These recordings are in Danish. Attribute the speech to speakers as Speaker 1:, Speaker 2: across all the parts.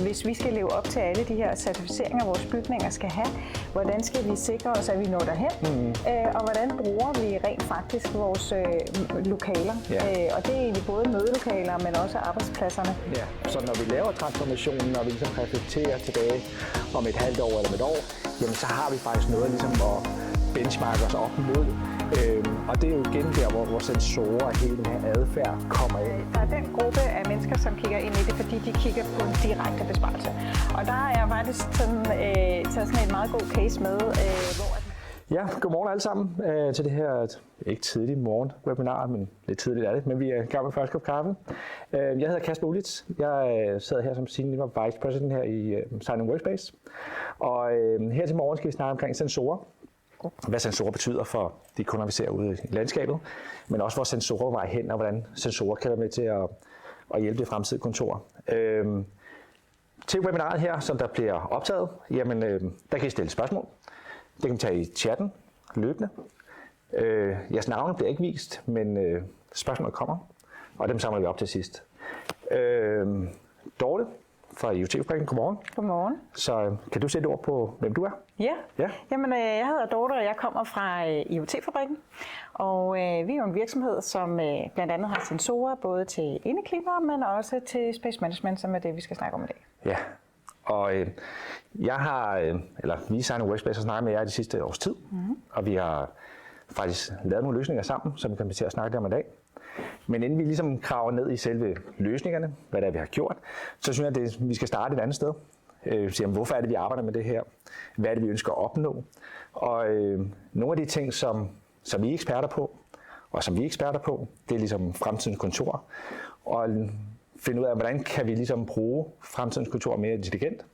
Speaker 1: hvis vi skal leve op til alle de her certificeringer, vores bygninger skal have, hvordan skal vi sikre os, at vi når derhen, og hvordan bruger vi rent faktisk vores lokaler. Og det er egentlig både mødelokaler, men også arbejdspladserne.
Speaker 2: Ja, så når vi laver transformationen, når vi ligesom reflekterer tilbage om et halvt år eller om et år, jamen så har vi faktisk noget ligesom at benchmarke os op mod. Og det er jo igen der, hvor sensorer og hele den her adfærd kommer ind.
Speaker 1: Der er den gruppe af mennesker, som kigger ind i det, fordi de kigger på en direkte besparelse. Og der er jeg faktisk taget sådan en meget god case med, hvor...
Speaker 2: Ja, godmorgen alle sammen til det her, ikke tidlig morgen webinar, men lidt tidligt er det, men vi er i gang med første kop kaffe. Jeg hedder Kasper Ulitz. Jeg sidder her som Senior Vice President her i Sign & Workspace. Og her til morgen skal vi snakke omkring sensorer. Hvad sensorer betyder for de kunder, vi ser ude i landskabet, men også hvor sensorer vejer hen, og hvordan sensorer kan være med til at hjælpe det fremtidige kontor. Til webinaret her, som der bliver optaget, jamen, der kan I stille spørgsmål. Det kan vi tage i chatten løbende. Jeres navne bliver ikke vist, men spørgsmålet kommer, og dem samler vi op til sidst. Dorte fra IoT-fabrikken, godmorgen.
Speaker 1: Godmorgen.
Speaker 2: Så kan du sætte ord på, hvem du er?
Speaker 1: Ja. Jamen, jeg hedder Dorte, og jeg kommer fra IoT-fabrikken. Og vi er jo en virksomhed, som blandt andet har sensorer, både til indeklima, men også til space management, som er det, vi skal snakke om i dag.
Speaker 2: Ja, og jeg har, eller vi i Sign & Workspace har snakket med jer de sidste års tid, og vi har faktisk lavet nogle løsninger sammen, som vi kommer til at snakke om i dag. Men inden vi ligesom kraver ned i selve løsningerne, hvad det er, vi har gjort, så synes jeg, at vi skal starte et andet sted. Hvorfor er det, vi arbejder med det her? Hvad er det, vi ønsker at opnå? Og nogle af de ting, som vi er eksperter på, og som vi er eksperter på, det er ligesom fremtidens kontor. Og finde ud af, hvordan kan vi ligesom bruge fremtidens kontor mere intelligent.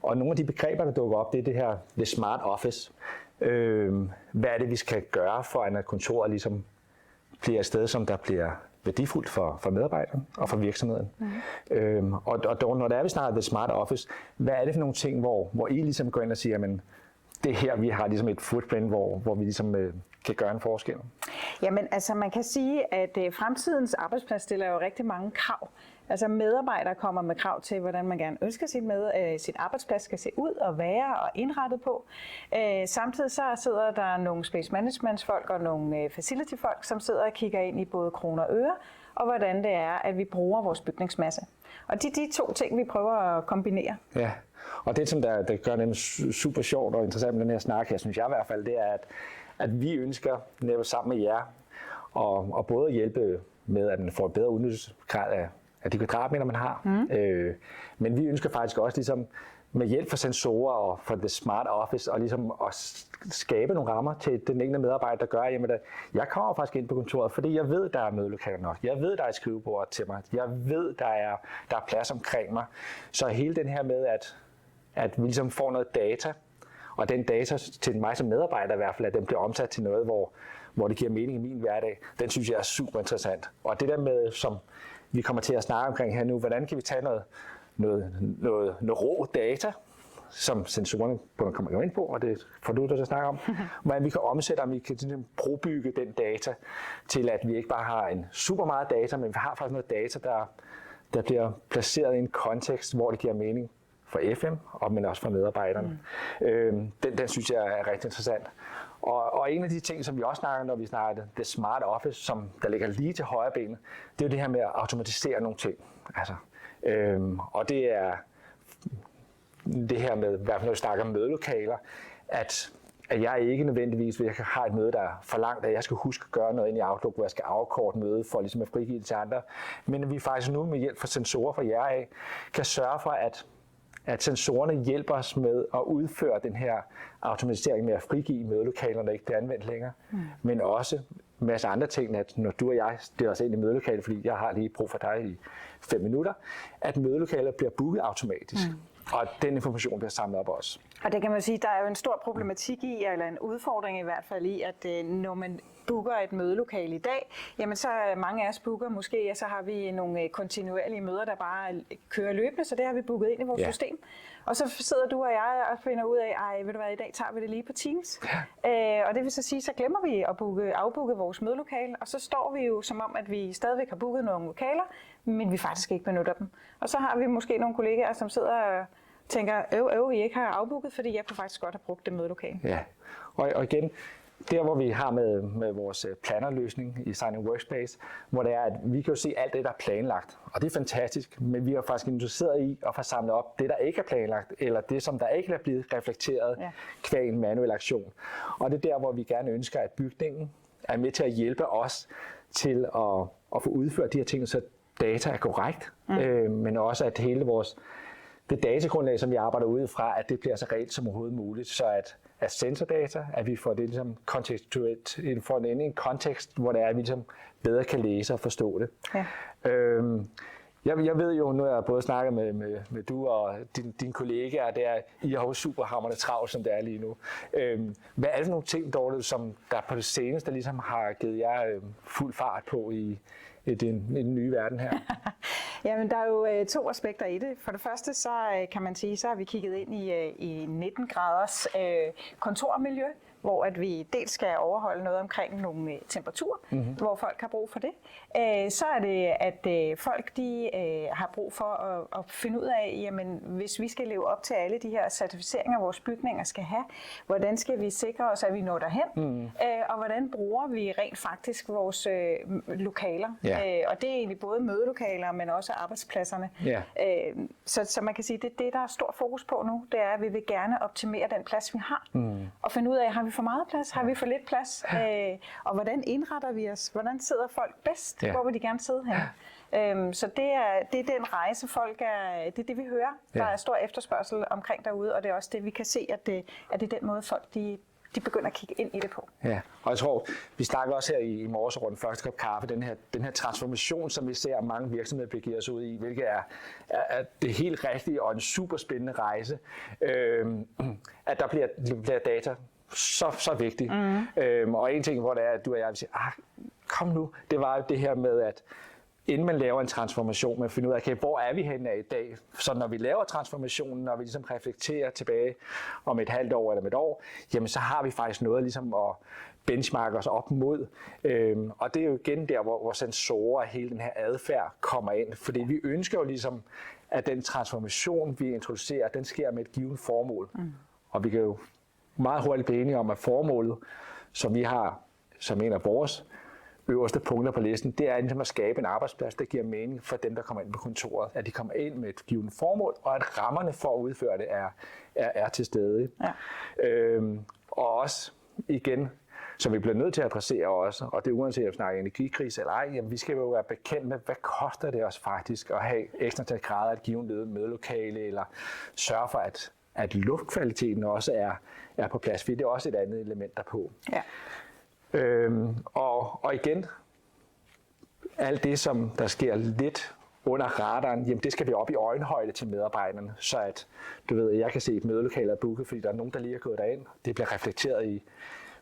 Speaker 2: Og nogle af de begreber, der dukker op, det er det her, det smart office. Hvad er det, vi skal gøre for, at kontoret ligesom bliver et sted, som der bliver værdifuldt for medarbejderne og for virksomheden. Og når det er, vi snakker det smart office, hvad er det for nogle ting, hvor I ligesom går ind og siger, men det her, vi har ligesom et footprint, hvor vi ligesom kan gøre en forskel?
Speaker 1: Jamen, altså man kan sige, at fremtidens arbejdsplads stiller jo rigtig mange krav. Altså medarbejdere kommer med krav til, hvordan man gerne ønsker sit arbejdsplads skal se ud og være og indrettet på. Samtidig så sidder der nogle space management folk og nogle facility folk, som sidder og kigger ind i både kroner og øre, og hvordan det er, at vi bruger vores bygningsmasse. Og de to ting, vi prøver at kombinere.
Speaker 2: Ja, og det som der gør det super sjovt og interessant med den her snak her, synes jeg i hvert fald, det er, at vi ønsker netop sammen med jer og både hjælpe med, at man får et bedre udnyttelsesgrad af de kvadratmeter, man har. Men vi ønsker faktisk også ligesom, med hjælp fra sensorer og fra det smart office, og ligesom at skabe nogle rammer til den enkelte medarbejder, der gør, at jeg kommer faktisk ind på kontoret, fordi jeg ved, der er mødelokaler nok. Jeg ved, der er et skrivebord til mig. Jeg ved, der er plads omkring mig. Så hele den her med, at vi ligesom får noget data, og den data til mig som medarbejder i hvert fald, at den bliver omsat til noget, hvor det giver mening i min hverdag, den synes jeg er super interessant. Og det der med, som vi kommer til at snakke omkring her nu, hvordan kan vi tage noget rå data, som sensorerne kommer ind på, og det får du til at snakke om, hvordan vi kan omsætte, om vi kan brobygge den data til, at vi ikke bare har en super meget data, men vi har faktisk noget data, der bliver placeret i en kontekst, hvor det giver mening for FM, men også for medarbejderne. Den synes jeg er rigtig interessant. Og en af de ting, som vi også snakker, når vi snakker det smart office, som der ligger lige til højre benet, det er jo det her med at automatisere nogle ting. Altså, og det er det her med, i hvert fald når vi snakker om mødelokaler, at jeg ikke nødvendigvis, hvis jeg har et møde, der er for langt, at jeg skal huske at gøre noget ind i Outlook, hvor jeg skal afkorte mødet for ligesom at frigive det til andre. Men vi faktisk nu med hjælp fra sensorer fra jer af, kan sørge for, at sensorerne hjælper os med at udføre den her automatisering med at frigive mødelokalerne, der ikke bliver anvendt længere. Men også en masse andre ting, at når du og jeg stiller os ind i mødelokalet, fordi jeg har lige brug for dig i 5 minutter, at mødelokaler bliver booket automatisk. Og den information bliver samlet op også.
Speaker 1: Og det kan man sige, der er jo en stor problematik i, eller en udfordring i hvert fald i, at når man booker et mødelokale i dag, jamen så mange af os booker måske, og så har vi nogle kontinuerlige møder, der bare kører løbende, så det har vi booket ind i vores system. Og så sidder du og jeg og finder ud af, ved du hvad, i dag tager vi det lige på Teams. Og det vil så sige, så glemmer vi at afbooke vores mødelokale, og så står vi jo som om, at vi stadigvæk har booket nogle lokaler, men vi faktisk ikke benytter dem. Og så har vi måske nogle kollegaer, som sidder og tænker, I ikke har afbooket, fordi jeg kunne faktisk godt have brugt det mødelokale.
Speaker 2: Ja, og igen, der hvor vi har med vores plannerløsning i Signing Workspace, hvor det er, at vi kan jo se alt det, der er planlagt, og det er fantastisk, men vi er faktisk interesseret i at få samlet op det, der ikke er planlagt, eller det, som der ikke er blevet reflekteret kvad en manuel aktion. Og det er der, hvor vi gerne ønsker, at bygningen er med til at hjælpe os til at få udført de her ting, så data er korrekt, men også at hele det datagrundlag, som vi arbejder ud fra, at det bliver så reelt som overhovedet muligt, så at sensordata, at vi får det ligesom kontekstuelt, får det ind i en kontekst, hvor det er, at vi ligesom bedre kan læse og forstå det. Ja. Jeg ved jo, nu har jeg både snakket med du og dine kollegaer, I har jo superhamrende travlt, som det er lige nu. Hvad er det for nogle ting, Dorte, som der på det seneste ligesom har givet jer fuld fart på i den nye verden her?
Speaker 1: Jamen, der er jo 2 aspekter i det. For det første, så kan man sige, så har vi kigget ind i 19 graders kontormiljø, hvor at vi dels skal overholde noget omkring nogle temperaturer, hvor folk har brug for det. Så er det, at folk de har brug for at finde ud af, jamen, hvis vi skal leve op til alle de her certificeringer, vores bygninger skal have, hvordan skal vi sikre os, at vi når derhen, og hvordan bruger vi rent faktisk vores lokaler. Og det er egentlig både mødelokaler, men også arbejdspladserne. Så man kan sige, det der er stor fokus på nu, det er, at vi vil gerne optimere den plads, vi har, og finde ud af, har vi for meget plads, har vi for lidt plads, og hvordan indretter vi os, hvordan sidder folk bedst, hvor vil de gerne sidde hen. Så det er den rejse, folk det er det, vi hører. Der er stor efterspørgsel omkring derude, og det er også det, vi kan se, at det er den måde, folk de begynder at kigge ind i det på.
Speaker 2: Ja, og jeg tror, vi snakker også her i morges rundt første kop kaffe, den her transformation, som vi ser mange virksomheder begiver sig ud i, hvilket er det helt rigtige og en super spændende rejse, at der bliver data så vigtigt. Og en ting, hvor det er, at du og jeg vil sige, kom nu, det var jo det her med, at inden man laver en transformation, man finder ud af, okay, hvor er vi henne af i dag? Så når vi laver transformationen, når vi ligesom reflekterer tilbage om et halvt år eller om et år, jamen så har vi faktisk noget ligesom at benchmarke os op mod. Og det er jo igen der, hvor sensorer og hele den her adfærd kommer ind. Fordi vi ønsker jo ligesom, at den transformation, vi introducerer, den sker med et givet formål. Og vi kan jo meget hurtigt blive enige om, at formålet, som vi har, som en af vores øverste punkter på listen, det er ligesom at skabe en arbejdsplads, der giver mening for dem, der kommer ind på kontoret. At de kommer ind med et givet formål, og at rammerne for at udføre det er til stede. Og også, igen, som vi bliver nødt til at adressere også, og det er uanset om vi snakker energikrise eller ej, jamen vi skal jo være bekendt med, hvad koster det os faktisk at have ekstra til grader af et givet mødelokale, eller sørge for, at luftkvaliteten også er på plads, for det er også et andet element derpå. Og igen, alt det, som der sker lidt under radaren, jamen det skal vi op i øjenhøjde til medarbejderne, så at du ved, jeg kan se et mødelokale er booket, fordi der er nogen, der lige er gået derind. Det bliver reflekteret i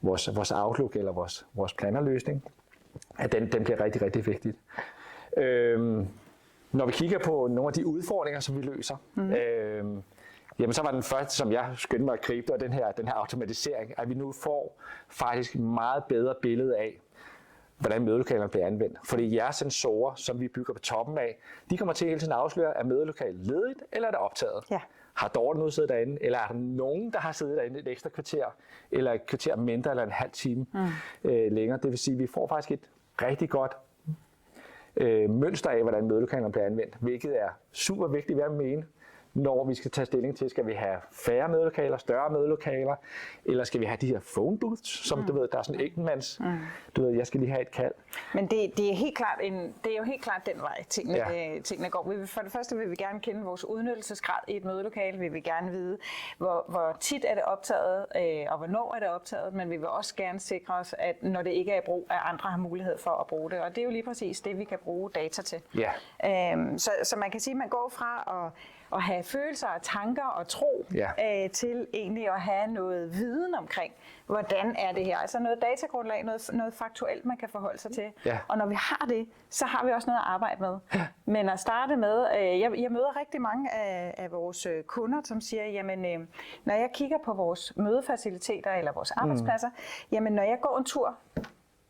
Speaker 2: vores Outlook eller vores plannerløsning, at den bliver rigtig, rigtig vigtigt. Når vi kigger på nogle af de udfordringer, som vi løser, jamen så var den første, som jeg skyndte mig at gribe, og den her automatisering, at vi nu får faktisk et meget bedre billede af, hvordan mødelokalerne bliver anvendt. Fordi jeres sensorer, som vi bygger på toppen af, de kommer til hele tiden at afsløre, er mødelokalet ledigt, eller er det optaget? Har Dorte nu siddet derinde, eller er der nogen, der har siddet derinde et ekstra kvarter, eller et kvarter mindre, eller en halv time længere? Det vil sige, at vi får faktisk et rigtig godt mønster af, hvordan mødelokalerne bliver anvendt, hvilket er super vigtigt, hvad jeg mener, når vi skal tage stilling til, skal vi have færre mødelokaler, større mødelokaler, eller skal vi have de her phone booths, som du ved, der er sådan en enkeltmands, du ved, jeg skal lige have et kald.
Speaker 1: Men det er helt klart det er jo helt klart den vej, tingene går. For det første vil vi gerne kende vores udnyttelsesgrad i et mødelokale, vi vil gerne vide, hvor tit er det optaget, og hvornår er det optaget, men vi vil også gerne sikre os, at når det ikke er i brug, at andre har mulighed for at bruge det, og det er jo lige præcis det, vi kan bruge data til. Så man kan sige, at man går fra at have følelser og tanker og tro til egentlig at have noget viden omkring, hvordan er det her. Altså noget datagrundlag, noget faktuelt, man kan forholde sig til. Og når vi har det, så har vi også noget at arbejde med. Men at starte med, jeg møder rigtig mange af vores kunder, som siger, jamen når jeg kigger på vores mødefaciliteter eller vores arbejdspladser, jamen når jeg går en tur,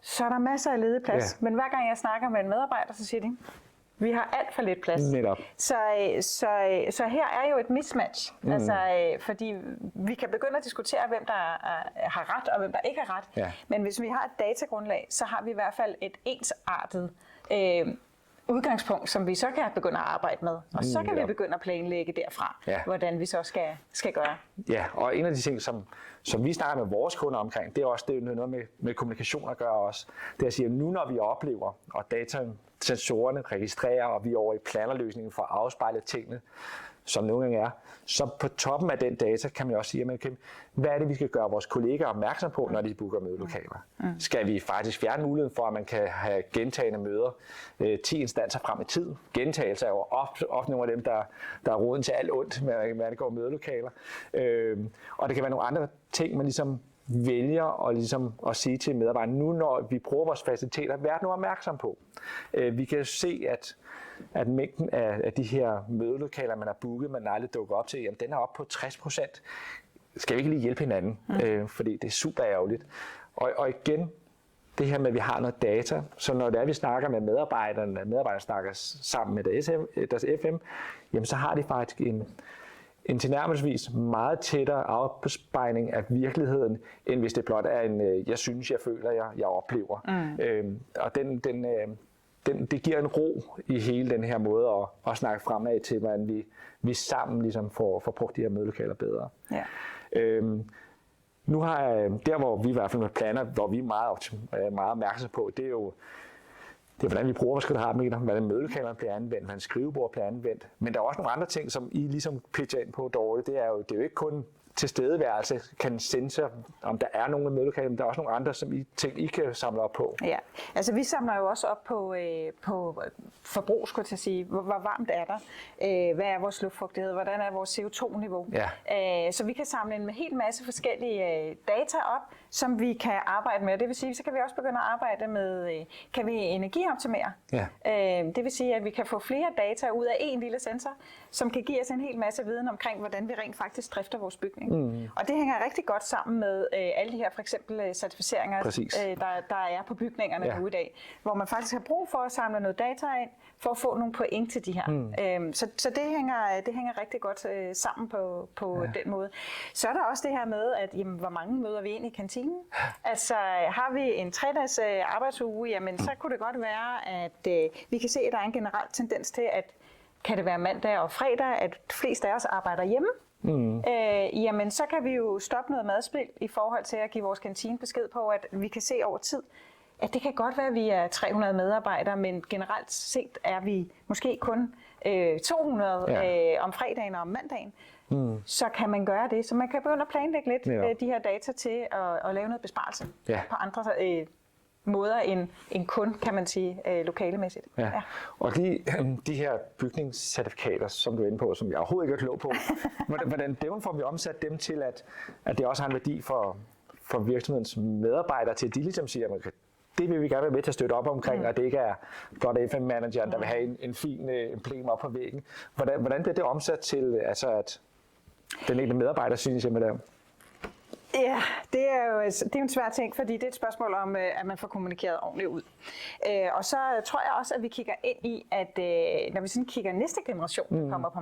Speaker 1: så er der masser af ledig plads. Men hver gang jeg snakker med en medarbejder, så siger de, Vi har alt for lidt plads.
Speaker 2: Netop.
Speaker 1: Så her er jo et mismatch. Altså, fordi vi kan begynde at diskutere, hvem der har ret og hvem der ikke har ret.
Speaker 2: Ja.
Speaker 1: Men hvis vi har et datagrundlag, så har vi i hvert fald et ensartet udgangspunkt, som vi så kan begynde at arbejde med. Og så kan vi begynde at planlægge derfra, hvordan vi så skal gøre. Ja,
Speaker 2: og en af de ting, som vi snakker med vores kunder omkring, det er også noget med kommunikation at gøre også. Det er at sige, at nu når vi oplever, og datasensorerne registrerer, og vi er over i plannerløsningen for at afspejle tingene, som nogle gange er, så på toppen af den data kan man også sige, hvad er det, vi skal gøre vores kollegaer opmærksom på, når de booker mødelokaler? Skal vi faktisk fjerne muligheden for, at man kan have gentagende møder 10 instanser frem i tid? Gentagelse er jo ofte nogle af dem, der er roden til alt ondt, med at gå mødelokaler. Og det kan være nogle andre ting, man ligesom vælger at sige til medarbejderne, nu når vi bruger vores faciliteter, vær nu opmærksom på. Vi kan se, at mængden af de her mødelokaler, man har booket, man aldrig dukker op til, jamen, den er oppe på 60%. Skal vi ikke lige hjælpe hinanden? Fordi det er super ærgerligt. Og igen, det her med, at vi har noget data, så når det er, vi snakker med medarbejderne snakker sammen med deres FM, jamen, så har de faktisk en tilnærmelsesvis meget tættere afspejling af virkeligheden, end hvis det blot er en, jeg synes, jeg føler, jeg oplever. Og det giver en ro i hele den her måde at snakke fremad til, hvordan vi sammen ligesom får brugt de her mødelokaler bedre. Ja. Nu har der, hvor vi i hvert fald med planer, hvor vi er meget opmærksomme på, det er hvordan vi bruger vores kvadratmeter, hvordan mødelokalerne bliver anvendt, hvordan skrivebord bliver anvendt. Men der er også nogle andre ting, som I ligesom pitcher ind på, Dorte. Det er jo ikke kun tilstedeværelse, kan sense, om der er nogle mødelokaler, men der er også nogle andre ting, I kan samle op på. Ja,
Speaker 1: altså vi samler jo også op på forbrug, skulle jeg sige. Hvor varmt er der? Hvad er vores luftfugtighed? Hvordan er vores CO2-niveau? Ja. Så vi kan samle en hel masse forskellige data op, som vi kan arbejde med. Det vil sige, så kan vi også begynde at arbejde med, kan vi energioptimere? Ja. Det vil sige, at vi kan få flere data ud af en lille sensor, som kan give os en hel masse viden omkring, hvordan vi rent faktisk drifter vores bygning. Og det hænger rigtig godt sammen med alle de her for eksempel certificeringer, der er på bygningerne nu i dag, hvor man faktisk har brug for at samle noget data ind, for at få nogle point til de her. Så det hænger rigtig godt sammen på den måde. Så er der også det her med, at jamen, hvor mange møder vi ind i kantinen? Altså har vi en 3-dages arbejdsuge, jamen så kunne det godt være, at vi kan se, at der er en generel tendens til, at kan det være mandag og fredag, at flest af os arbejder hjemme. Jamen så kan vi jo stoppe noget madspil i forhold til at give vores kantine besked på, at vi kan se over tid, at det kan godt være, at vi er 300 medarbejdere, men generelt set er vi måske kun 200 om fredagen og om mandagen. Så kan man gøre det. Så man kan begynde at planlægge lidt de her data til at lave noget besparelse på andre måder end kun, kan man sige, lokalemæssigt. Ja. Ja.
Speaker 2: Og de her bygningscertifikater, som du er inde på, som jeg overhovedet ikke er klog på, hvordan får vi omsat dem til, at det også har en værdi for virksomhedens medarbejdere, til at de ligesom siger, at det vil vi gerne være med til at støtte op omkring, og det ikke er blot FM-manageren, der vil have en fin emblem op på væggen. Hvordan bliver det omsat til, altså at den enkelte medarbejder synes jeg med det?
Speaker 1: Ja, det er jo en svær ting, fordi det er et spørgsmål om, at man får kommunikeret ordentligt ud. Og så tror jeg også, at vi kigger ind i, at når vi sådan kigger næste generation kommer på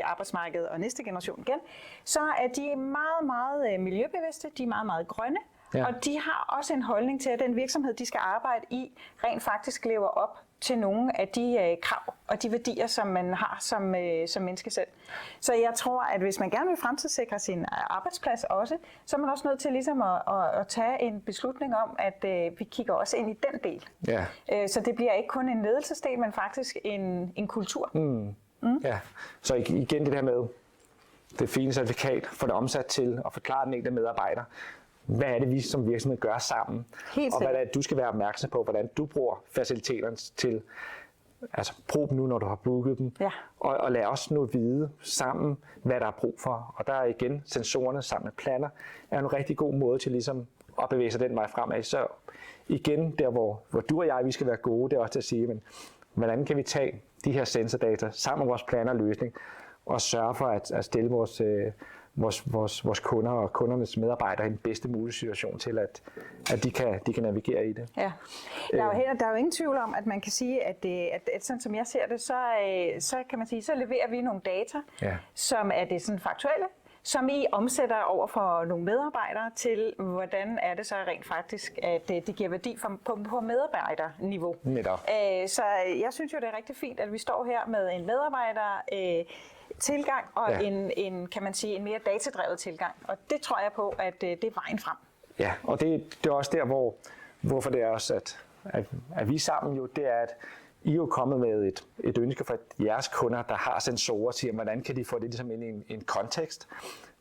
Speaker 1: arbejdsmarkedet og næste generation igen, så er de meget, meget miljøbevidste, de er meget, meget grønne. Ja. Og de har også en holdning til, at den virksomhed, de skal arbejde i, rent faktisk lever op til nogle af de krav og de værdier, som man har som menneske selv. Så jeg tror, at hvis man gerne vil fremtidssikre sin arbejdsplads også, så er man også nødt til ligesom at tage en beslutning om, at vi kigger også ind i den del. Ja. Så det bliver ikke kun en ledelsesdel, men faktisk en kultur.
Speaker 2: Ja. Så igen det der med det fine certifikat, få det omsat til at forklare den enkelte medarbejder. Hvad er det, vi som virksomhed gør sammen? Og hvad er det, du skal være opmærksom på, hvordan du bruger faciliteterne til, altså brug dem nu, når du har booket dem, og lad os nu vide sammen, hvad der er brug for. Og der er igen sensorerne sammen med planer, er en rigtig god måde til ligesom at bevæge sig den vej fremad. Så igen, der hvor du og jeg, vi skal være gode, det er også til at sige, men hvordan kan vi tage de her sensordata sammen med vores planer og løsning, og sørge for at stille vores kunder og kundernes medarbejdere i den bedste mulige situation til, at de kan navigere i det.
Speaker 1: Ja. Der er jo ingen tvivl om, at man kan sige, at sådan som jeg ser det, så kan man sige, så leverer vi nogle data, som er det sådan faktuelle, som I omsætter over for nogle medarbejdere til, hvordan er det så rent faktisk, at det giver værdi på medarbejderniveau. Så jeg synes jo, det er rigtig fint, at vi står her med en medarbejder tilgang og en, kan man sige, en mere datadrevet tilgang. Og det tror jeg på, at det er vejen frem.
Speaker 2: Ja, og det er også der, hvorfor det er også, at vi sammen jo, det er, at I er jo kommet med et ønske fra jeres kunder, der har sensorer til, hvordan kan de få det ligesom ind i en kontekst.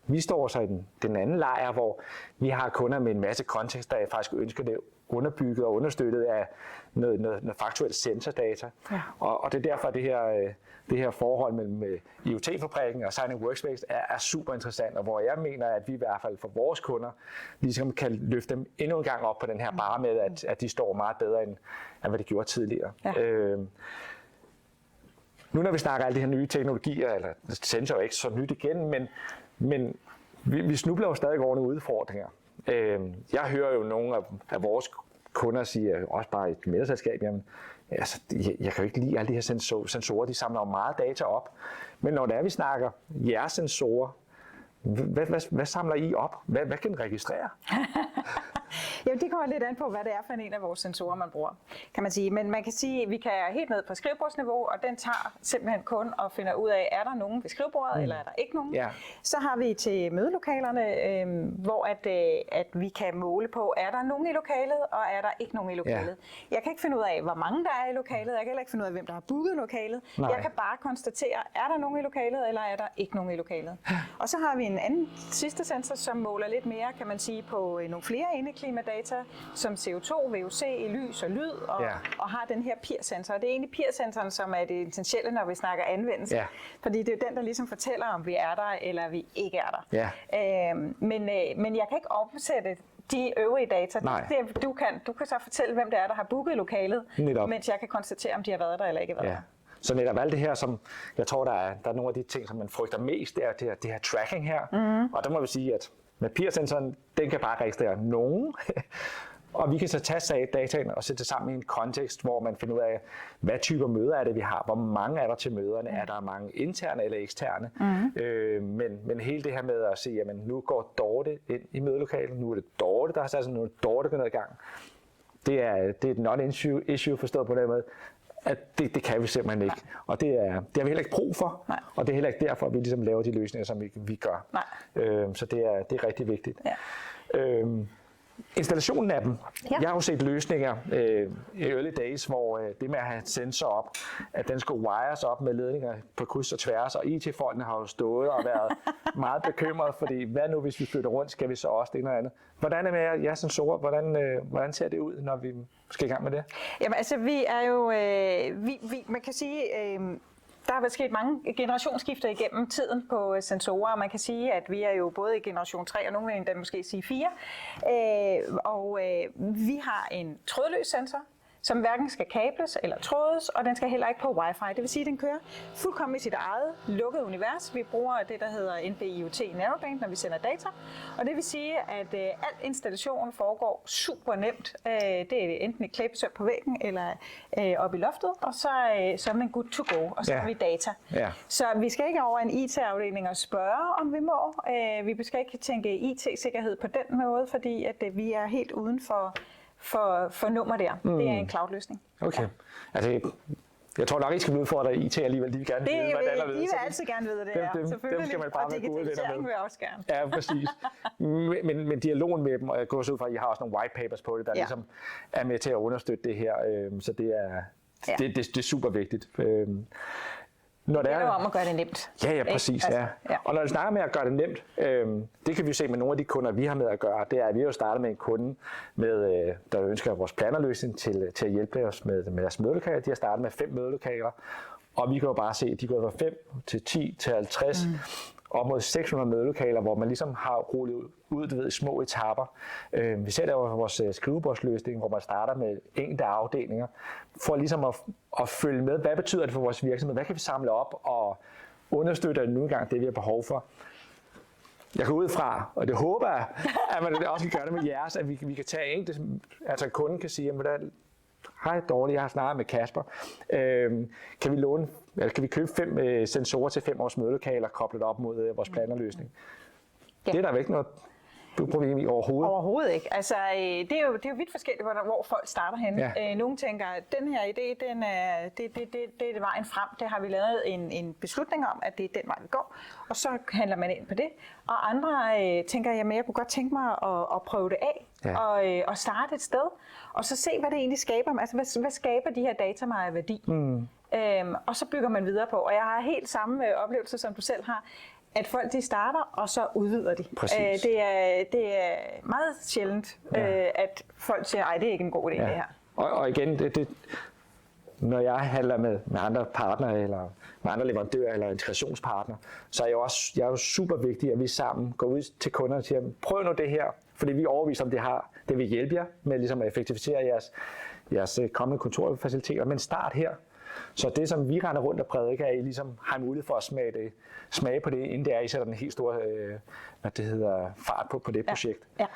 Speaker 2: Vi står så i den anden lejr, hvor vi har kunder med en masse kontekst, der faktisk ønsker det underbygget og understøttet af noget faktuelt sensordata. Ja. Og det er derfor, det her forhold mellem IoT-fabrikken og Signing Workspace er super interessant, og hvor jeg mener, at vi i hvert fald for vores kunder ligesom kan løfte dem endnu en gang op på den her bare med, at de står meget bedre, end hvad de gjorde tidligere. Ja. Nu når vi snakker alle de her nye teknologier, eller sensor er ikke så nyt igen, men vi snubler jo stadig over nogle udfordringer. Jeg hører jo nogle af vores kunder sige, også bare et middagsselskab, jamen, altså, jeg kan jo ikke lide alle de her sensorer, de samler jo meget data op. Men når det er, vi snakker jeres sensorer, hvad samler I op? Hvad kan den registrere?
Speaker 1: Jamen, det kommer lidt an på, hvad det er for en af vores sensorer, man bruger, kan man sige. Men man kan sige, at vi kan helt ned på skrivebordsniveau, og den tager simpelthen kun og finder ud af, er der nogen ved skrivebordet, eller er der ikke nogen. Yeah. Så har vi til mødelokalerne, hvor at vi kan måle på, er der nogen i lokalet, og er der ikke nogen i lokalet. Yeah. Jeg kan ikke finde ud af, hvor mange der er i lokalet. Jeg kan heller ikke finde ud af, hvem der har booket lokalet. Nej. Jeg kan bare konstatere, er der nogen i lokalet, eller er der ikke nogen i lokalet. Og så har vi en anden sidste sensor, som måler lidt mere, kan man sige, på nogle flere indeklimadata, som CO2, VOC, lys og lyd, og har den her PIR-sensor. Det er egentlig PIR-sensoren, som er det essentielle, når vi snakker anvendelse. Yeah. Fordi det er den, der ligesom fortæller, om vi er der, eller vi ikke er der. Yeah. Men jeg kan ikke omsætte de øvrige data. Du kan så fortælle, hvem det er, der har booket lokalet, mens jeg kan konstatere, om de har været der eller ikke været der.
Speaker 2: Så netop alt det her, som jeg tror, der er nogle af de ting, som man frygter mest, det er det her tracking her. Mm-hmm. Og der må vi sige, at med PIR-sensoren, den kan bare registrere nogen. Og vi kan så tage dataen og sætte det sammen i en kontekst, hvor man finder ud af, hvad typer møder er det, vi har, hvor mange er der til møderne, er der mange interne eller eksterne. Mm-hmm. Men hele det her med at sige, jamen nu går Dorte ind i mødelokalet, nu er det Dorte, der har sat sig, nu er det Dorte, der går ned i gang. Det er et non-issue forstået på den måde, at det kan vi simpelthen ikke. Og det har vi heller ikke brug for, og det er heller ikke derfor, at vi ligesom laver de løsninger, som vi gør. Så det er rigtig vigtigt. Ja. Installationen af dem. Ja. Jeg har jo set løsninger i early days, hvor det med at have en sensor op, at den skulle wires op med ledninger på kryds og tværs, og IT-folkene har jo stået og været meget bekymrede, fordi hvad nu, hvis vi flytter rundt, skal vi så også det ene og andet. Hvordan er med jeres sensorer? Hvordan ser det ud, når vi skal i gang med det?
Speaker 1: Jamen altså, vi er jo, man kan sige, der har været sket mange generationsskifter igennem tiden på sensorer, og man kan sige, at vi er jo både i generation 3 og nogle vil endda måske sige 4. Vi har en trådløs sensor, som hverken skal kables eller trådes, og den skal heller ikke på wifi. Det vil sige, at den kører fuldkommen i sit eget lukkede univers. Vi bruger det, der hedder NB-IoT Narrowband, når vi sender data. Og det vil sige, at al installation foregår super nemt. Det er enten et klæbesøm på væggen eller oppe i loftet, og så er man good to go, og så har vi data. Ja. Så vi skal ikke over en IT-afdeling og spørge, om vi må. Vi skal ikke tænke IT-sikkerhed på den måde, fordi at vi er helt uden for nummer der. Det er en cloud-løsning.
Speaker 2: Okay. Altså, jeg tror nok, I skal blive udfordret af IT alligevel. De vil gerne vide, hvad det er.
Speaker 1: De vil altid gerne vide, det er.
Speaker 2: Dem skal man bare
Speaker 1: og
Speaker 2: være gode
Speaker 1: digitalisering vil jeg også gerne.
Speaker 2: Ja, præcis. Men dialogen med dem, og jeg går så ud fra, at I har også nogle white papers på det, der ligesom er med til at understøtte det her. Så det er super vigtigt.
Speaker 1: Når det er jo om at gøre det nemt.
Speaker 2: Ja, præcis. Altså, ja. Og når det snakker med at gøre det nemt, det kan vi jo se med nogle af de kunder, vi har med at gøre, det er, at vi jo startet med en kunde, der ønsker vores plannerløsning til at hjælpe os med deres mødelokaler. De har startet med 5 mødelokaler, og vi kan jo bare se, at de går fra 5 til 10 til 50, op mod 600 mødelokaler, hvor man ligesom har rullet ud i små etaper. Vi ser der vores skrivebordsløsning, hvor man starter med enkelte afdelinger, for ligesom at følge med, hvad betyder det for vores virksomhed, hvad kan vi samle op og understøtte nu engang det, vi har behov for. jeg går ud fra, og det håber jeg, at man også kan gøre det med jeres, at vi kan tage enkelt, altså kunden kan sige, at hej Dorte, jeg har snakket med Kasper. Kan vi købe 5 sensorer til 5 års mødelokaler koblet op mod vores planerløsning? Ja. Det er der ikke noget problem i overhovedet.
Speaker 1: Overhovedet ikke. Altså, det er jo vidt forskelligt, hvor folk starter henne. Ja. Nogle tænker, at den her idé, det er vejen frem. Det har vi lavet en beslutning om, at det er den vej, vi går. Og så handler man ind på det. Og andre tænker, at jeg kunne godt tænke mig at prøve det af. Ja. Og starte et sted. Og så se, hvad det egentlig skaber. Altså, hvad skaber de her data mig af værdi? Og så bygger man videre på. Og jeg har helt samme oplevelse, som du selv har. At folk de starter, og så udvider de. Det er meget sjældent, at folk siger, at det er ikke en god idé, det her.
Speaker 2: Og igen, når jeg handler med andre partnere, eller med andre leverandører, eller integrationspartnere, så er jeg jo super vigtigt, at vi sammen går ud til kunderne og siger, prøv nu det her, fordi vi er overbevist om, det vil hjælpe jer med ligesom at effektivisere jeres kommende kontorfaciliteter, men start her. Så det, som vi render rundt og prædiker, er, at I ligesom har mulighed for at smage på det, inden det er, I sætter den helt store fart på det projekt. Ja.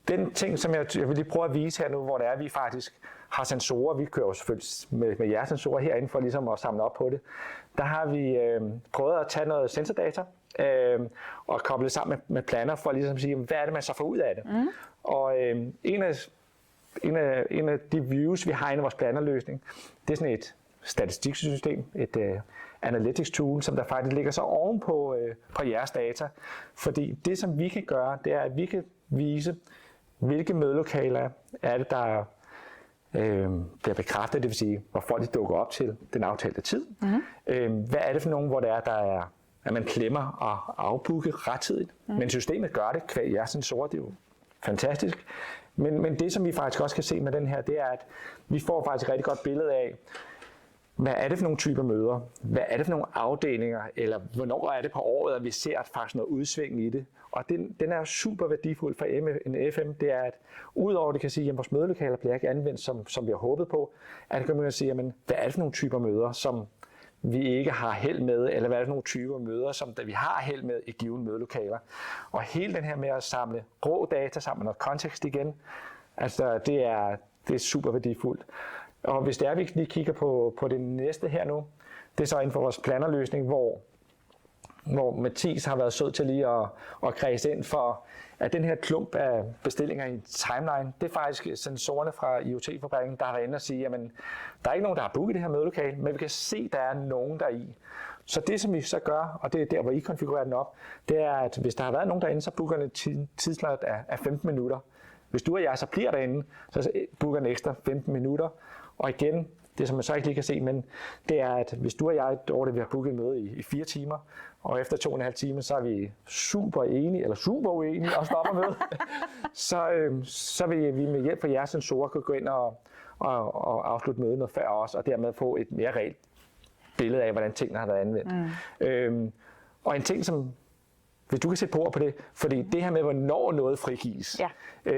Speaker 2: Den ting, som jeg vil lige prøve at vise her nu, hvor det er, at vi faktisk har sensorer. Vi kører jo selvfølgelig med jeres sensorer herinde for ligesom at samle op på det. Der har vi prøvet at tage noget sensordata og koble det sammen med planer for at ligesom sige, hvad er det, man så får ud af det. Og en af de views, vi har inde i vores planerløsning, det er sådan et statistiksystem, et analytics tool, som der faktisk ligger så oven på jeres data. Fordi det, som vi kan gøre, det er, at vi kan vise, hvilke mødelokaler er det, der bliver bekræftet, det vil sige, hvor folk de dukker op til den aftalte tid. Hvad er det for nogen, hvor det er, at man klemmer og afbooke rettidigt. Men systemet gør det, kvæg jeres sensorer, det er jo fantastisk. Men det, som vi faktisk også kan se med den her, det er, at vi får faktisk et rigtig godt billede af, hvad er det for nogle typer møder? Hvad er det for nogle afdelinger? Eller hvornår er det på året, at vi ser faktisk noget udsving i det? Og den er super værdifuld for en FM. Det er, at udover det kan sige, at vores mødelokaler bliver ikke anvendt, som vi har håbet på, at det kan man sige, jamen, hvad er det for nogle typer møder, som vi ikke har held med, eller hvad er det for nogle typer møder, som vi har held med i given mødelokaler. Og hele den her med at samle rå data sammen med noget kontekst igen, altså det er super værdifuldt. Og hvis det er, vi lige kigger på det næste her nu, det er så inden for vores planerløsning, hvor Mathias har været sød til lige at kredse ind for, at den her klump af bestillinger i timeline, det er faktisk sensorerne fra IoT-fabrikken, der har været inde og sige, jamen, der er ikke nogen, der har booket det her mødelokale, men vi kan se, at der er nogen der i. Så det, som vi så gør, og det er der, hvor I konfigurerer den op, det er, at hvis der har været nogen derinde, så booker den et tidslot af 15 minutter. Hvis du og jeg så bliver derinde, så booker den ekstra 15 minutter. Og igen, det som man så ikke lige kan se, men det er, at hvis du og jeg vi har booket et møde i 4 timer, og efter 2,5 timer, så er vi super enige, eller super uenige, og stopper mødet, så vil vi med hjælp fra jeres sensorer kunne gå ind og afslutte mødet noget før os, og dermed få et mere reelt billede af, hvordan tingene har været anvendt. Og en ting, som hvis du kan sætte på ord på det, fordi det her med, hvornår noget frigives,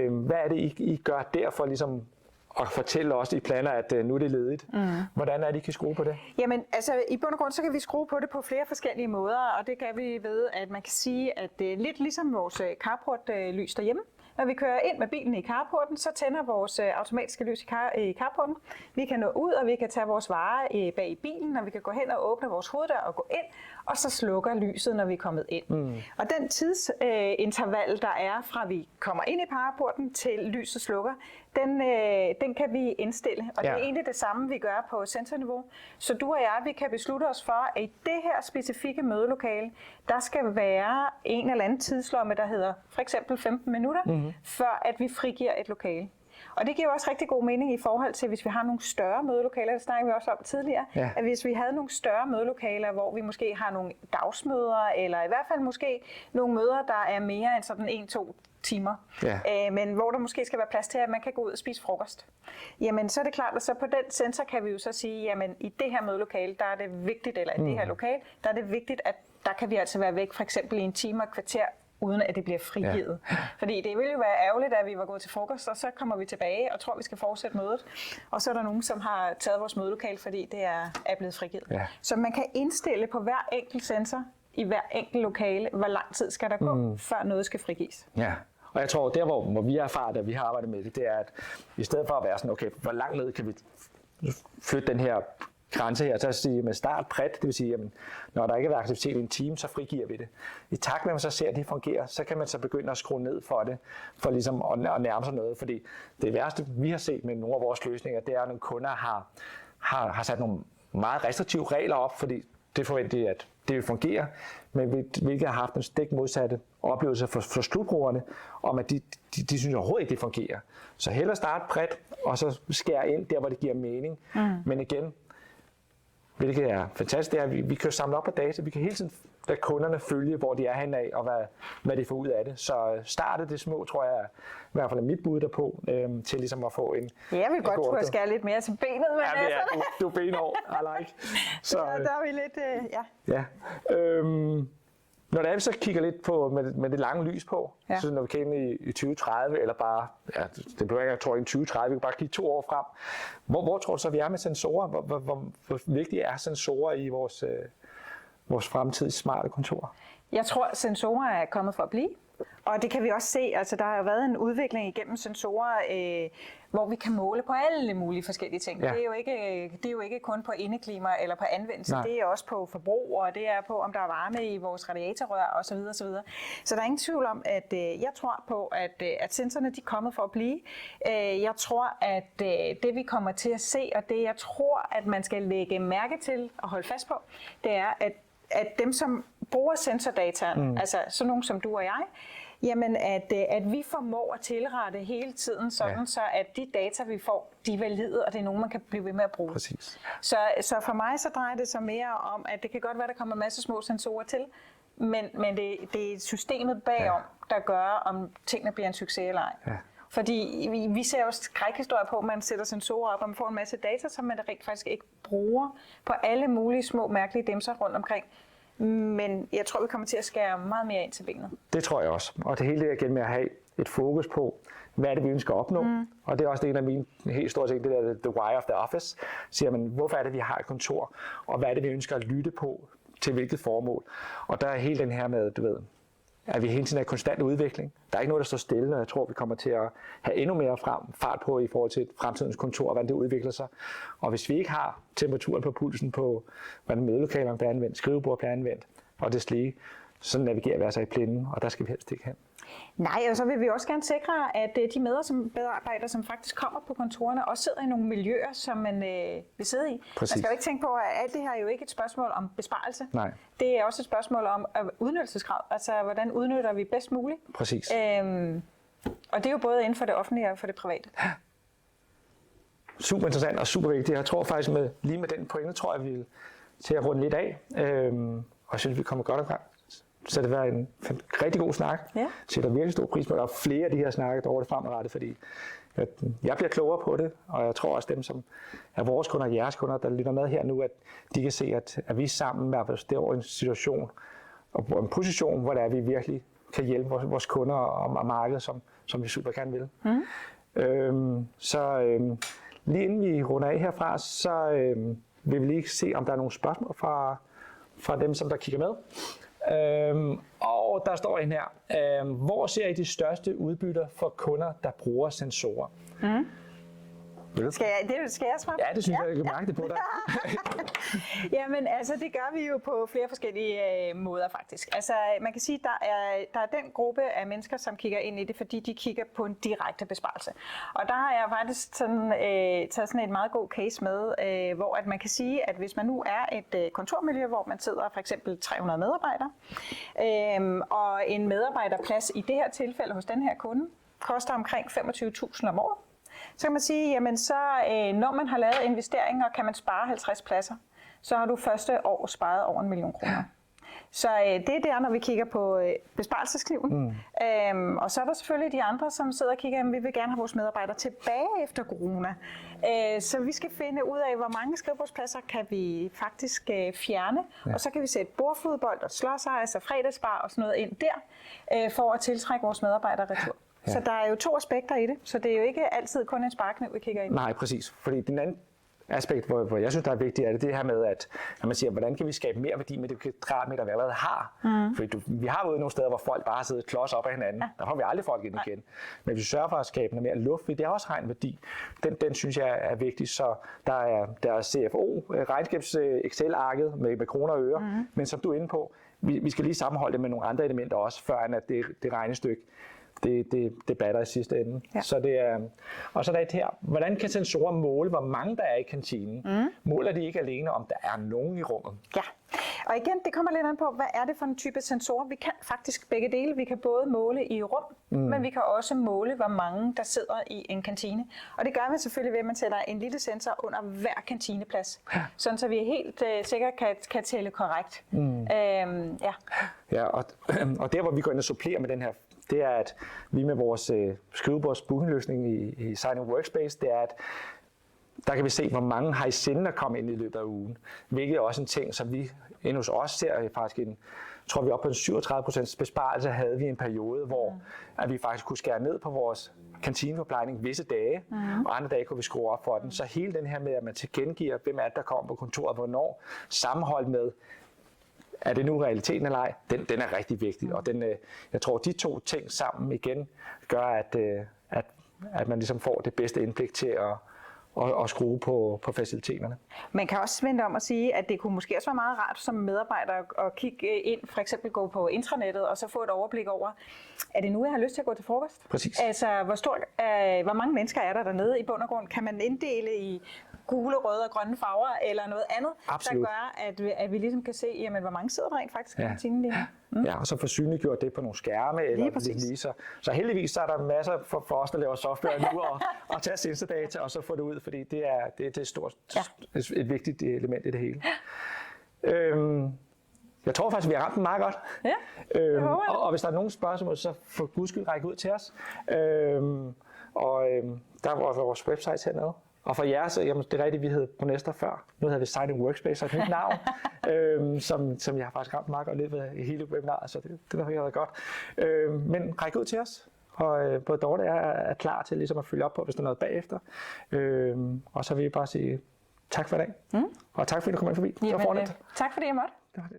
Speaker 2: hvad er det, I gør der for ligesom og fortælle os i planer, at nu er det ledigt. Hvordan er det, I kan skrue på det?
Speaker 1: Jamen, altså i bund og grund, så kan vi skrue på det på flere forskellige måder, og det kan vi ved, at man kan sige, at det er lidt ligesom vores carport-lys derhjemme. Når vi kører ind med bilen i carporten, så tænder vores automatiske lys i carporten. Vi kan nå ud, og vi kan tage vores varer bag i bilen, og vi kan gå hen og åbne vores hoveddør og gå ind, og så slukker lyset, når vi er kommet ind. Og den tidsinterval, der er fra vi kommer ind i carporten til lyset slukker, den kan vi indstille. Og det er egentlig det samme, vi gør på sensorniveau. Så du og jeg, vi kan beslutte os for, at i det her specifikke mødelokale, der skal være en eller anden tidslomme, der hedder for eksempel 15 minutter, før at vi frigiver et lokale. Og det giver også rigtig god mening i forhold til, hvis vi har nogle større mødelokaler, det snakkede vi også om tidligere, at hvis vi havde nogle større mødelokaler, hvor vi måske har nogle dagsmøder, eller i hvert fald måske nogle møder, der er mere end sådan 1-2 timer, men hvor der måske skal være plads til, at man kan gå ud og spise frokost. Jamen, så er det klart, at så på den sensor kan vi jo så sige, jamen i det her mødelokale, der er det vigtigt, eller i det her lokale, der er det vigtigt, at der kan vi altså være væk, for eksempel i en time og et kvarter, uden at det bliver frigivet. Fordi det ville jo være ærgerligt, at vi var gået til frokost, og så kommer vi tilbage og tror, vi skal fortsætte mødet. Og så er der nogen, som har taget vores mødelokale, fordi det er blevet frigivet. Så man kan indstille på hver enkelt sensor, i hver enkelt lokale, hvor lang tid skal der gå, før noget skal frigives.
Speaker 2: Ja, og jeg tror, der hvor vi har erfaret, at vi har arbejdet med det, det er, at i stedet for at være sådan, okay, hvor langt ned kan vi flytte den her grænse her, så at sige med start bredt, det vil sige, at når der ikke er aktivitet i en team, så frigiver vi det. I takt med, at man så ser, at det fungerer, så kan man så begynde at skrue ned for det, for ligesom at nærme sig noget. Fordi det værste, vi har set med nogle af vores løsninger, det er, at nogle kunder har sat nogle meget restriktive regler op, fordi det forventer, at det vil fungere, men hvilket har haft en stik modsatte oplevelse for slutbrugerne, om at de synes overhovedet ikke, det fungerer. Så hellere starte bredt, og så skære ind der, hvor det giver mening. Men igen, hvilket er fantastisk, det er, at vi kan samle op på data. Vi kan hele tiden lade kunderne følge, hvor de er henne af, og hvad de får ud af det. Så starte det små, tror jeg, i hvert fald er mit bud derpå, til ligesom at få en...
Speaker 1: Ja, jeg vil godt kunne skære lidt mere til benet.
Speaker 2: Men ja, du er benhård, I like. Så,
Speaker 1: der er vi lidt,
Speaker 2: ja. Når der er, vi så kigger lidt på med det lange lys på, så når vi kigger ind i 2030, eller bare, det behøver ikke, jeg tror, i 2030, vi kan bare kigge 2 år frem. Hvor tror du så, vi er med sensorer? Hvor vigtige er sensorer i vores fremtidige smarte kontor?
Speaker 1: Jeg tror, sensorer er kommet for at blive. Og det kan vi også se, altså der har jo været en udvikling igennem sensorer, hvor vi kan måle på alle mulige forskellige ting. Ja. Det er jo ikke kun på indeklima eller på anvendelse, det er også på forbrug, og det er på, om der er varme i vores radiatorrør osv. osv. Så der er ingen tvivl om, at jeg tror på, at sensorerne de er kommet for at blive. Jeg tror, at det vi kommer til at se, og det jeg tror, at man skal lægge mærke til og holde fast på, det er, at dem, som bruger sensordataen, altså sådan nogen som du og jeg, jamen at vi formår at tilrette hele tiden, sådan så at de data, vi får, de er valide, og det er nogen, man kan blive ved med at bruge.
Speaker 2: Præcis.
Speaker 1: Så for mig så drejer det sig mere om, at det kan godt være, der kommer en masse små sensorer til, men det er systemet bagom, der gør, om tingene bliver en succes eller ej. Ja. Fordi vi ser jo skrækhistorier på, at man sætter sensorer op, og man får en masse data, som man rent faktisk ikke bruger på alle mulige små mærkelige dimser rundt omkring. Men jeg tror, vi kommer til at skære meget mere ind til benet. Det
Speaker 2: tror jeg også. Og det hele det igen med at have et fokus på, hvad er det, vi ønsker at opnå. Og det er også en af mine helt store ting, det der the why of the office. Siger man, hvorfor er det, vi har et kontor, og hvad er det, vi ønsker at lytte på, til hvilket formål. Og der er hele den her med, du ved, at vi hele tiden er i konstant udvikling. Der er ikke noget, der står stille, og jeg tror, vi kommer til at have endnu mere fart på i forhold til fremtidens kontor, og hvordan det udvikler sig. Og hvis vi ikke har temperaturen på pulsen på, hvordan mødelokalerne bliver anvendt, skrivebord bliver anvendt, og det slige, så navigerer vi altså i blinden, og der skal vi helst ikke hen.
Speaker 1: Nej, og så vil vi også gerne sikre, at de medarbejdere, som faktisk kommer på kontorerne, også sidder i nogle miljøer, som man vil sidde i. Præcis. Man skal jo ikke tænke på, at alt det her er jo ikke et spørgsmål om besparelse.
Speaker 2: Nej.
Speaker 1: Det er også et spørgsmål om udnyttelsesgrad, altså hvordan udnytter vi bedst muligt.
Speaker 2: Præcis.
Speaker 1: Og det er jo både inden for det offentlige og for det private.
Speaker 2: Ja. Super interessant og super vigtigt. Jeg tror faktisk, lige med den pointe, tror jeg, vi vil til at runde lidt af. Og jeg synes, vi kommer godt omkring. Så det var en rigtig god snak. Ja. Sætter virkelig stor pris på, at der er flere af de her snakke, der over det fremadrettet, fordi jeg bliver klogere på det, og jeg tror også dem, som er vores kunder og jeres kunder, der lytter med her nu, at de kan se, at vi sammen er over en situation og en position, hvor der vi virkelig kan hjælpe vores kunder og markedet, som vi super gerne vil. Lige inden vi runder af herfra, så vil vi lige se, om der er nogle spørgsmål fra dem, som der kigger med. Og der står en her. Hvor ser I de største udbytter for kunder, der bruger sensorer? Skal
Speaker 1: jeg svare?
Speaker 2: Ja, det synes jeg kan mærke det på dig.
Speaker 1: Jamen, altså, det gør vi jo på flere forskellige måder, faktisk. Altså, man kan sige, at der er den gruppe af mennesker, som kigger ind i det, fordi de kigger på en direkte besparelse. Og der har jeg faktisk taget sådan et meget god case med, hvor at man kan sige, at hvis man nu er et kontormiljø, hvor man sidder for eksempel 300 medarbejdere, og en medarbejderplads i det her tilfælde hos den her kunde, koster omkring 25.000 om året, så kan man sige, jamen så når man har lavet investeringer, kan man spare 50 pladser, så har du første år sparet over 1 million kroner. Så det er der, når vi kigger på besparelseskniven. Og så er der selvfølgelig de andre, som sidder og kigger, at vi vil gerne have vores medarbejdere tilbage efter corona. Så vi skal finde ud af, hvor mange skrivebordspladser kan vi faktisk fjerne. Ja. Og så kan vi sætte bordfodbold og slåsejs og fredagsbar og sådan noget ind der, for at tiltrække vores medarbejdere retur. Ja. Så der er jo 2 aspekter i det, så det er jo ikke altid kun en sparekniv, vi kigger ind.
Speaker 2: Nej, præcis. Fordi den anden aspekt, hvor jeg synes, der er vigtigt, er det her med, at når man siger, hvordan kan vi skabe mere værdi med det kvadratmeter, vi allerede har. Fordi vi har ude nogle steder, hvor folk bare sidder klods op af hinanden. Der får vi aldrig folk ind igen. Men vi sørger for at skabe noget mere luft, for det er også ren værdi. Den synes jeg er vigtig. Så der er CFO, regnskabs Excel-arket med kroner og øre. Men som du er inde på, vi skal lige sammenholde det med nogle andre elementer også, før at det regnestykke det batter i sidste ende. Ja. Så det er, og så er der et her. Hvordan kan sensorer måle, hvor mange der er i kantinen? Måler de ikke alene, om der er nogen i rummet?
Speaker 1: Ja, og igen, det kommer lidt an på, hvad er det for en type sensorer? Vi kan faktisk begge dele. Vi kan både måle i rum, men vi kan også måle, hvor mange der sidder i en kantine. Og det gør vi selvfølgelig ved, at man sætter en lille sensor under hver kantineplads, sådan så vi helt sikkert kan tælle korrekt.
Speaker 2: Ja, og der, hvor vi går ind og supplerer med den her, det er, at vi med vores skrivebords bookingløsning i Signing Workspace, det er, at der kan vi se, hvor mange har i sinde at komme ind i løbet af ugen. Hvilket er også en ting, som vi inde hos os ser faktisk tror vi op på en 37% besparelse havde vi en periode, hvor at vi faktisk kunne skære ned på vores kantineforplejning visse dage, og andre dage kunne vi skrue op for den. Så hele den her med, at man tilkendegiver, hvem er det, der kommer på kontoret, hvornår, sammenholdt med, er det nu realiteten eller ej, den er rigtig vigtig. Og jeg tror, de to ting sammen igen gør, at man ligesom får det bedste indblik til at skrue på faciliteterne.
Speaker 1: Man kan også vende om at sige, at det kunne måske også være meget rart som medarbejder at kigge ind, for eksempel gå på intranettet og så få et overblik over, er det nu, jeg har lyst til at gå til frokost?
Speaker 2: Præcis.
Speaker 1: Altså, hvor mange mennesker er der dernede i bund og grund? Kan man inddele i gule, røde og grønne farver eller noget andet,
Speaker 2: Absolut.
Speaker 1: der gør, at vi ligesom kan se, jamen, hvor mange sidder der rent faktisk i kantinen lige nu?
Speaker 2: Ja, og så få synliggjort det på nogle skærme. Lige så heldigvis så er der masser for os, der laver software nu, at tage sensordata og så få det ud, fordi det er et vigtigt element i det hele. Jeg tror faktisk, vi har ramt den meget godt.
Speaker 1: Ja,
Speaker 2: og hvis der er nogle spørgsmål, så for guds skyld række ud til os. Der var vores website hernede. Og for jer, så jamen, det er rigtigt, vi hed Bonesta før. Nu hedder vi Signing Workspace, og et nyt navn, som jeg har faktisk ramt meget godt løbet af hele webinaret, så det har været godt. Men ræk ud til os, og både Dorte er klar til ligesom at følge op på, hvis der er noget bagefter. Og så vil vi bare sige tak for i dag, og tak fordi du kom ind forbi. Det var fornemt.
Speaker 1: Tak fordi jeg måtte.
Speaker 2: Det var det.